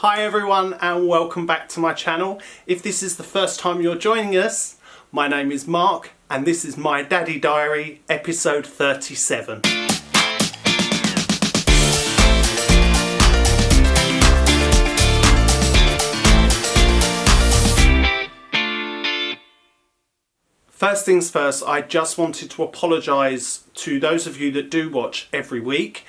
Hi everyone and welcome back to my channel. If this is the first time you're joining us, my name is Mark and this is my Daddy Diary episode 37. First things first, I just wanted to apologise to those of you that do watch every week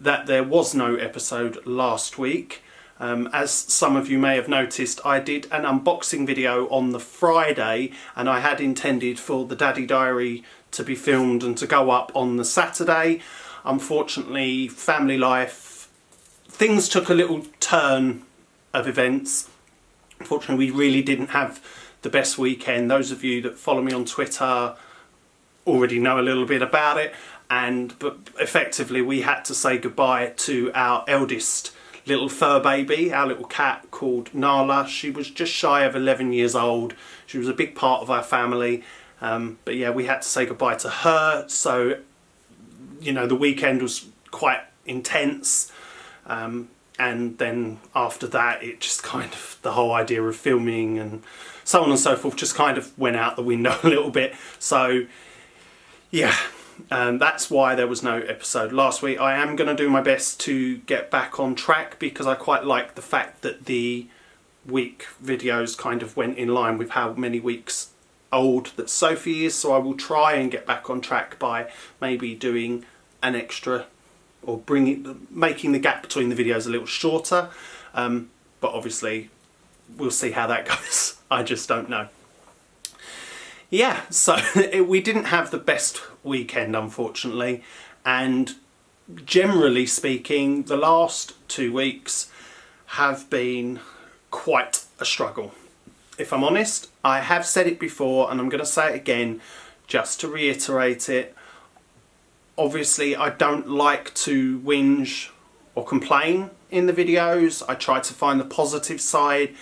that there was no episode last week. As some of you may have noticed, I did an unboxing video on the Friday and I had intended for the Daddy Diary to be filmed and to go up on the Saturday. Unfortunately, family life, things took a little turn of events. Unfortunately, we really didn't have the best weekend. Those of you that follow me on Twitter already know a little bit about it, but effectively we had to say goodbye to our eldest little fur baby, our little cat called Nala. She was just shy of 11 years old. She was a big part of our family, but yeah, we had to say goodbye to her. So, you know, the weekend was quite intense, and then after that it just kind of, the whole idea of filming and so on and so forth just kind of went out the window a little bit. So yeah, that's why there was no episode last week. I am going to do my best to get back on track because I quite like the fact that the week videos kind of went in line with how many weeks old that Sophie is. So I will try and get back on track by maybe doing an extra or making the gap between the videos a little shorter. But obviously we'll see how that goes. I just don't know. Yeah, so we didn't have the best weekend, unfortunately, and generally speaking, the last 2 weeks have been quite a struggle. If I'm honest, I have said it before and I'm going to say it again just to reiterate it. Obviously, I don't like to whinge or complain in the videos. I try to find the positive side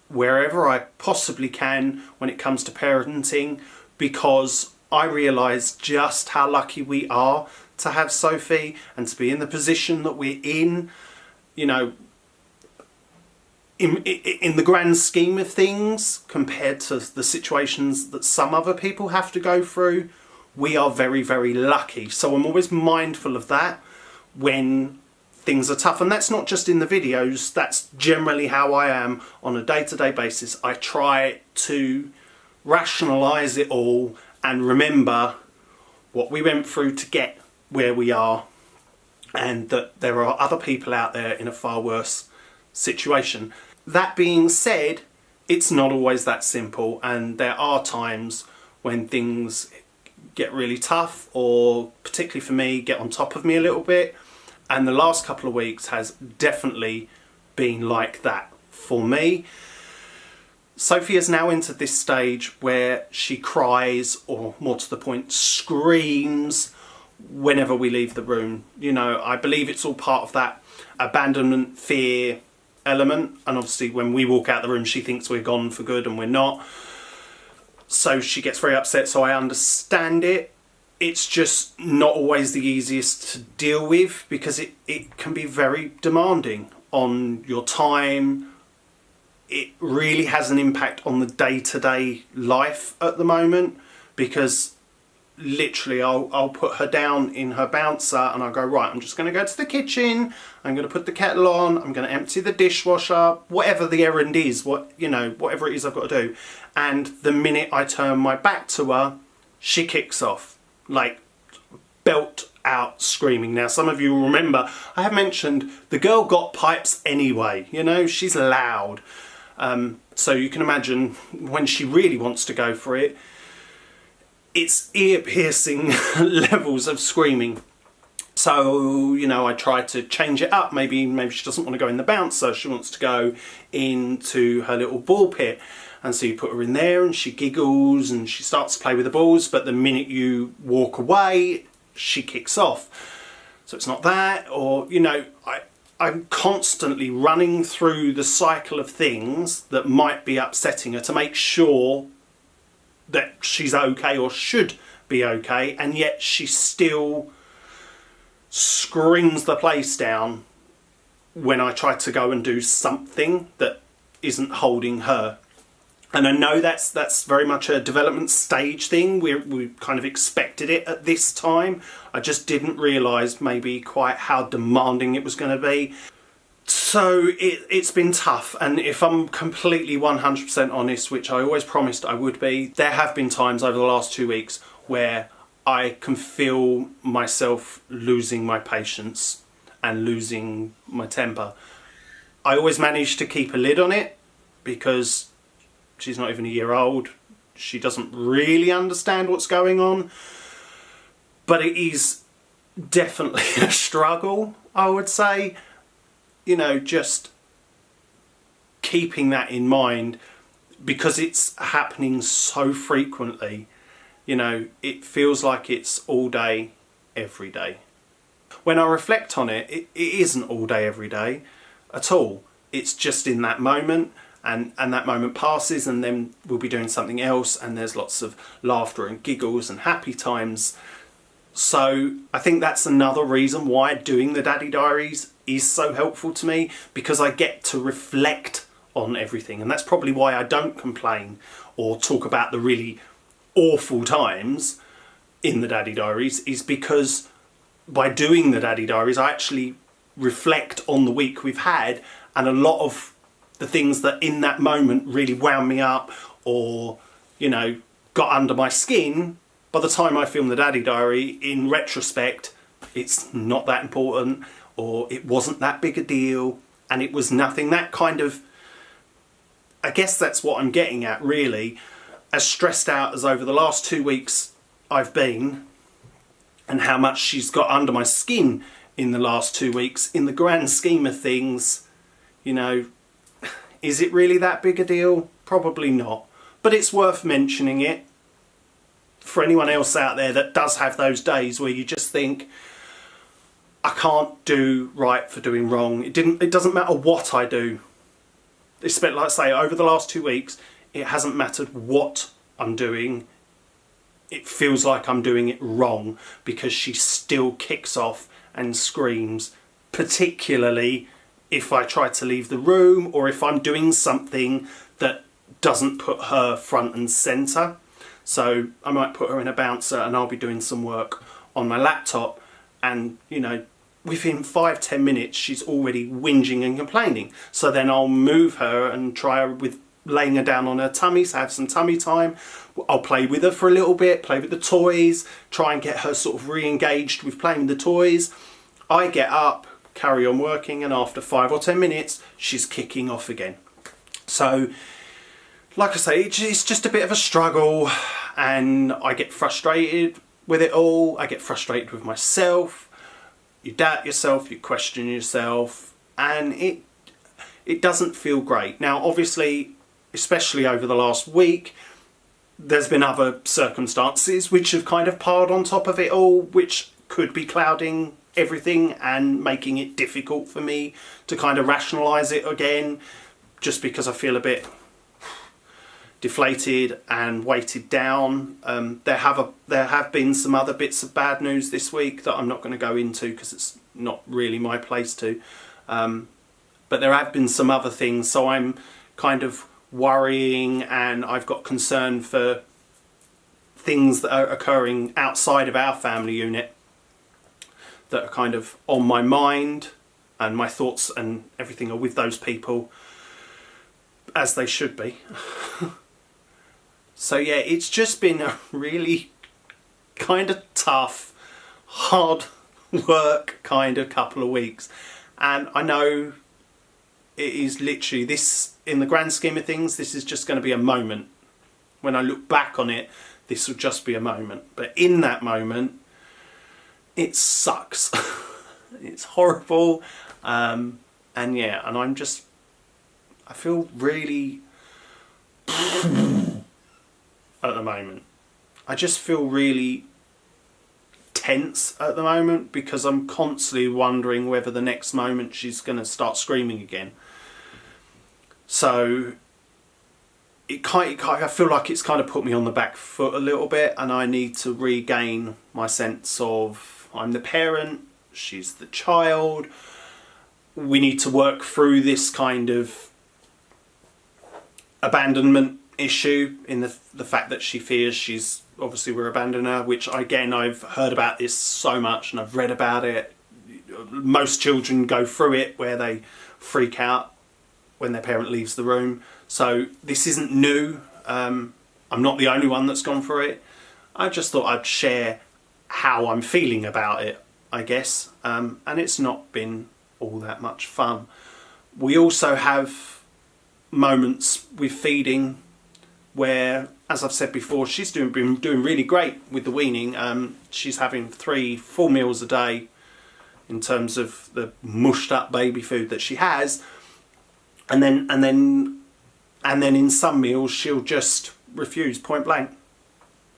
wherever I possibly can when it comes to parenting, because I realise just how lucky we are to have Sophie and to be in the position that we're in. You know, in the grand scheme of things, compared to the situations that some other people have to go through, we are very, very lucky. So I'm always mindful of that when things are tough, and that's not just in the videos, that's generally how I am on a day-to-day basis. I try to rationalise it all and remember what we went through to get where we are, and that there are other people out there in a far worse situation. That being said, it's not always that simple, and there are times when things get really tough, or particularly for me, get on top of me a little bit. And the last couple of weeks has definitely been like that for me. Sophie has now entered this stage where she cries, or more to the point, screams whenever we leave the room. You know, I believe it's all part of that abandonment fear element. And obviously when we walk out the room, she thinks we're gone for good and we're not. So she gets very upset, so I understand it. It's just not always the easiest to deal with because it can be very demanding on your time. It really has an impact on the day-to-day life at the moment, because literally I'll put her down in her bouncer and I'll go, right, I'm just going to go to the kitchen, I'm going to put the kettle on, I'm going to empty the dishwasher, whatever the errand is, whatever it is I've got to do. And the minute I turn my back to her, she kicks off. Like, belt out screaming. Now, some of you will remember, I have mentioned the girl got pipes anyway. You know, she's loud. So you can imagine when she really wants to go for it, it's ear-piercing levels of screaming. So, you know, I try to change it up. Maybe she doesn't want to go in the bouncer. She wants to go into her little ball pit. And so you put her in there and she giggles and she starts to play with the balls, but the minute you walk away, she kicks off. So it's not that, or, you know, I'm constantly running through the cycle of things that might be upsetting her to make sure that she's okay or should be okay, and yet she still screams the place down when I try to go and do something that isn't holding her. And I know that's very much a development stage thing. We kind of expected it at this time. I just didn't realise maybe quite how demanding it was going to be. So it's been tough, and if I'm completely 100% honest, which I always promised I would be, there have been times over the last 2 weeks where I can feel myself losing my patience and losing my temper. I always manage to keep a lid on it because she's not even a year old. She doesn't really understand what's going on. But it is definitely a struggle, I would say. You know, just keeping that in mind because it's happening so frequently. You know, it feels like it's all day, every day. When I reflect on it, it isn't all day, every day at all. It's just in that moment, and that moment passes, and then we'll be doing something else, and there's lots of laughter and giggles and happy times. So I think that's another reason why doing the Daddy Diaries is so helpful to me, because I get to reflect on everything. And that's probably why I don't complain or talk about the really awful times in the Daddy Diaries, is because by doing the Daddy Diaries I actually reflect on the week we've had, and a lot of the things that in that moment really wound me up or, you know, got under my skin, by the time I film the Daddy Diary, in retrospect, it's not that important, or it wasn't that big a deal, and it was nothing. That kind of, I guess that's what I'm getting at really. As stressed out as over the last 2 weeks I've been, and how much she's got under my skin in the last 2 weeks, in the grand scheme of things, you know, is it really that big a deal? Probably not. But it's worth mentioning it for anyone else out there that does have those days where you just think, I can't do right for doing wrong. It doesn't matter what I do. It's like I say, over the last 2 weeks, it hasn't mattered what I'm doing. It feels like I'm doing it wrong because she still kicks off and screams, particularly if I try to leave the room or if I'm doing something that doesn't put her front and centre. So I might put her in a bouncer and I'll be doing some work on my laptop, and, you know, within 5-10 minutes she's already whinging and complaining. So then I'll move her and try her with laying her down on her tummy, so have some tummy time. I'll play with her for a little bit, play with the toys, try and get her sort of re-engaged with playing with the toys. I get up, carry on working, and after 5 or 10 minutes she's kicking off again. So like I say, it's just a bit of a struggle, and I get frustrated with it all. I get frustrated with myself. You doubt yourself, you question yourself, and it doesn't feel great. Now obviously, especially over the last week, there's been other circumstances which have kind of piled on top of it all, which could be clouding everything and making it difficult for me to kind of rationalise it again, just because I feel a bit deflated and weighted down. There have been some other bits of bad news this week that I'm not going to go into because it's not really my place to. But there have been some other things, so I'm kind of worrying, and I've got concern for things that are occurring outside of our family unit that are kind of on my mind, and my thoughts and everything are with those people, as they should be. So yeah, it's just been a really kind of tough, hard work kind of couple of weeks. And I know it is literally this, in the grand scheme of things, this is just going to be a moment. When I look back on it, this will just be a moment. But in that moment, it sucks. It's horrible. And yeah, and I feel really at the moment. I just feel really tense at the moment because I'm constantly wondering whether the next moment she's going to start screaming again. So I feel like it's kind of put me on the back foot a little bit, and I need to regain my sense of I'm the parent, she's the child, we need to work through this kind of abandonment issue in the fact that she fears she's obviously we're abandoning her, which again, I've heard about this so much and I've read about it. Most children go through it where they freak out when their parent leaves the room. So this isn't new. I'm not the only one that's gone through it. I just thought I'd share how I'm feeling about it, I guess. And it's not been all that much fun. We also have moments with feeding where, as I've said before, she's been doing really great with the weaning. She's having 3 full meals a day in terms of the mushed up baby food that she has, and then in some meals she'll just refuse point blank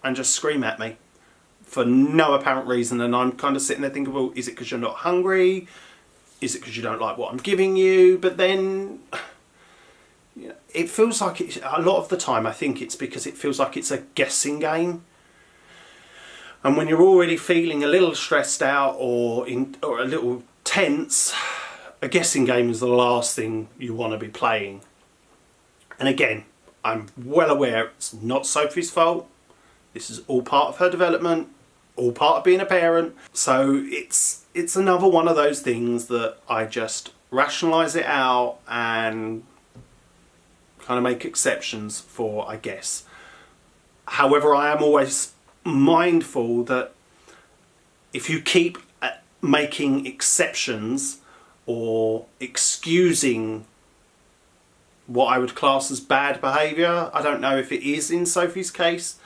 and just scream at me for no apparent reason, and I'm kind of sitting there thinking, well, is it because you're not hungry? Is it because you don't like what I'm giving you? But then, you know, it feels like a lot of the time I think it's because it feels like it's a guessing game. And when you're already feeling a little stressed out or a little tense, a guessing game is the last thing you want to be playing. And again, I'm well aware it's not Sophie's fault. This is all part of her development, all part of being a parent. So it's another one of those things that I just rationalise it out and kind of make exceptions for, I guess. However, I am always mindful that if you keep making exceptions or excusing what I would class as bad behaviour, I don't know if it is in Sophie's case,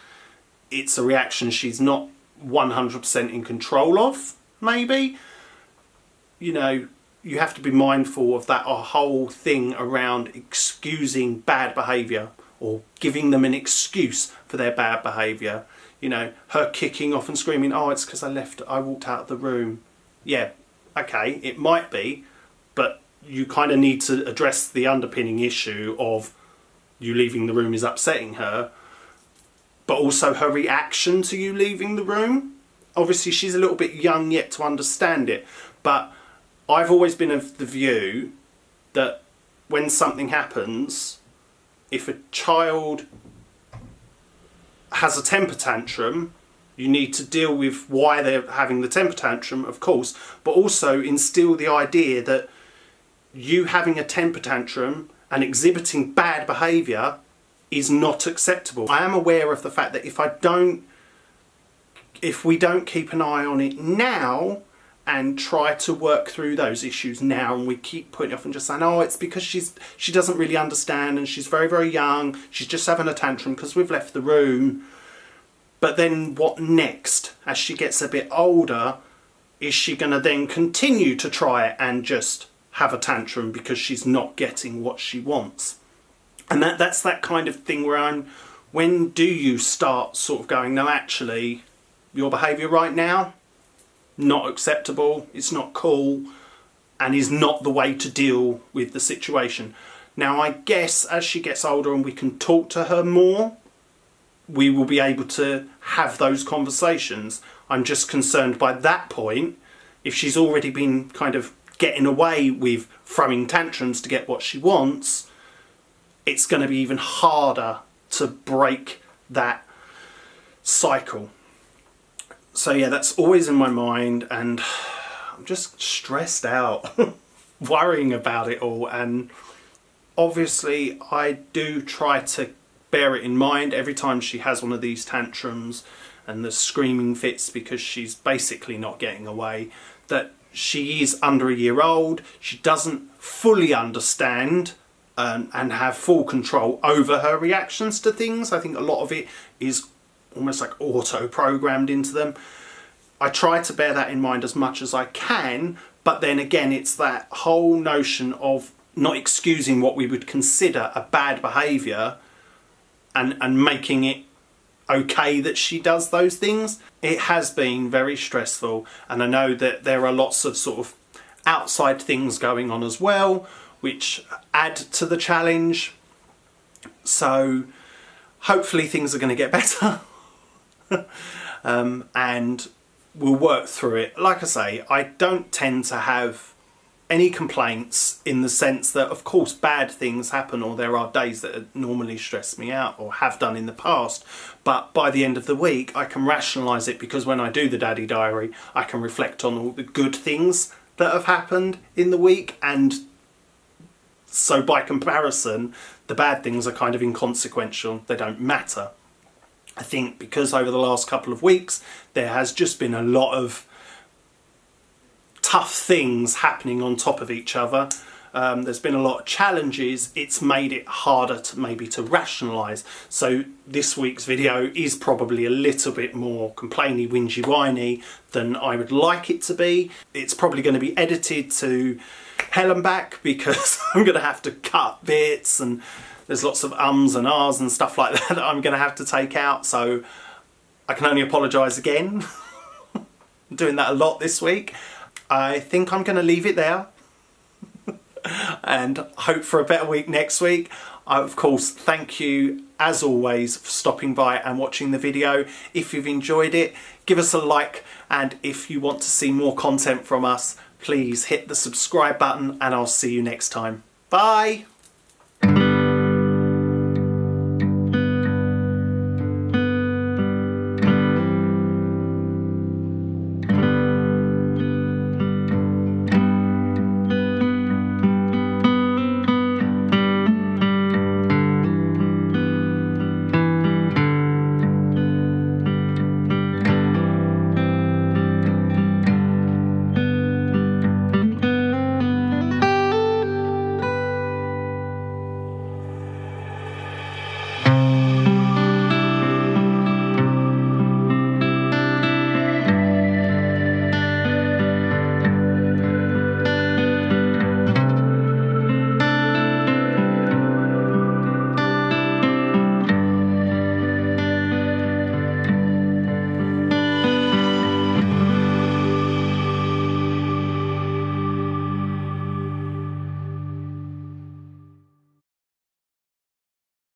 it's a reaction she's not 100% in control of, maybe. You know, you have to be mindful of that whole thing around excusing bad behaviour or giving them an excuse for their bad behaviour. You know, her kicking off and screaming, oh, it's because I walked out of the room. Yeah, okay, it might be, but you kind of need to address the underpinning issue of you leaving the room is upsetting her, but also her reaction to you leaving the room. Obviously, she's a little bit young yet to understand it, but I've always been of the view that when something happens, if a child has a temper tantrum, you need to deal with why they're having the temper tantrum, of course, but also instill the idea that you having a temper tantrum and exhibiting bad behaviour is not acceptable. I am aware of the fact that if we don't keep an eye on it now and try to work through those issues now, and we keep putting it off and just saying, oh, it's because she doesn't really understand and she's very, very young, she's just having a tantrum because we've left the room. But then what next? As she gets a bit older, is she going to then continue to try it and just have a tantrum because she's not getting what she wants? And that's that kind of thing where when do you start sort of going, no, actually, your behaviour right now, not acceptable, it's not cool, and is not the way to deal with the situation. Now, I guess as she gets older and we can talk to her more, we will be able to have those conversations. I'm just concerned by that point, if she's already been kind of getting away with throwing tantrums to get what she wants, it's going to be even harder to break that cycle. So yeah, that's always in my mind, and I'm just stressed out worrying about it all. And obviously I do try to bear it in mind every time she has one of these tantrums and the screaming fits because she's basically not getting away, that she is under a year old, she doesn't fully understand and have full control over her reactions to things. I think a lot of it is almost like auto-programmed into them. I try to bear that in mind as much as I can, but then again, it's that whole notion of not excusing what we would consider a bad behaviour and making it okay that she does those things. It has been very stressful, and I know that there are lots of sort of outside things going on as well, which add to the challenge. So hopefully things are going to get better. And we'll work through it. Like I say, I don't tend to have any complaints, in the sense that, of course, bad things happen, or there are days that normally stress me out or have done in the past, but by the end of the week I can rationalise it, because when I do the Daddy Diary I can reflect on all the good things that have happened in the week, and so by comparison the bad things are kind of inconsequential, they don't matter. I think because over the last couple of weeks there has just been a lot of tough things happening on top of each other. There's been a lot of challenges. It's made it harder to maybe to rationalise. So this week's video is probably a little bit more complainy, whingy, whiny than I would like it to be. It's probably going to be edited to hell and back, because I'm going to have to cut bits, and there's lots of ums and ahs and stuff like that that I'm going to have to take out. So I can only apologise again. I'm doing that a lot this week. I think I'm going to leave it there and hope for a better week next week. Of course, thank you as always for stopping by and watching the video. If you've enjoyed it, give us a like, and if you want to see more content from us, please hit the subscribe button, and I'll see you next time. Bye!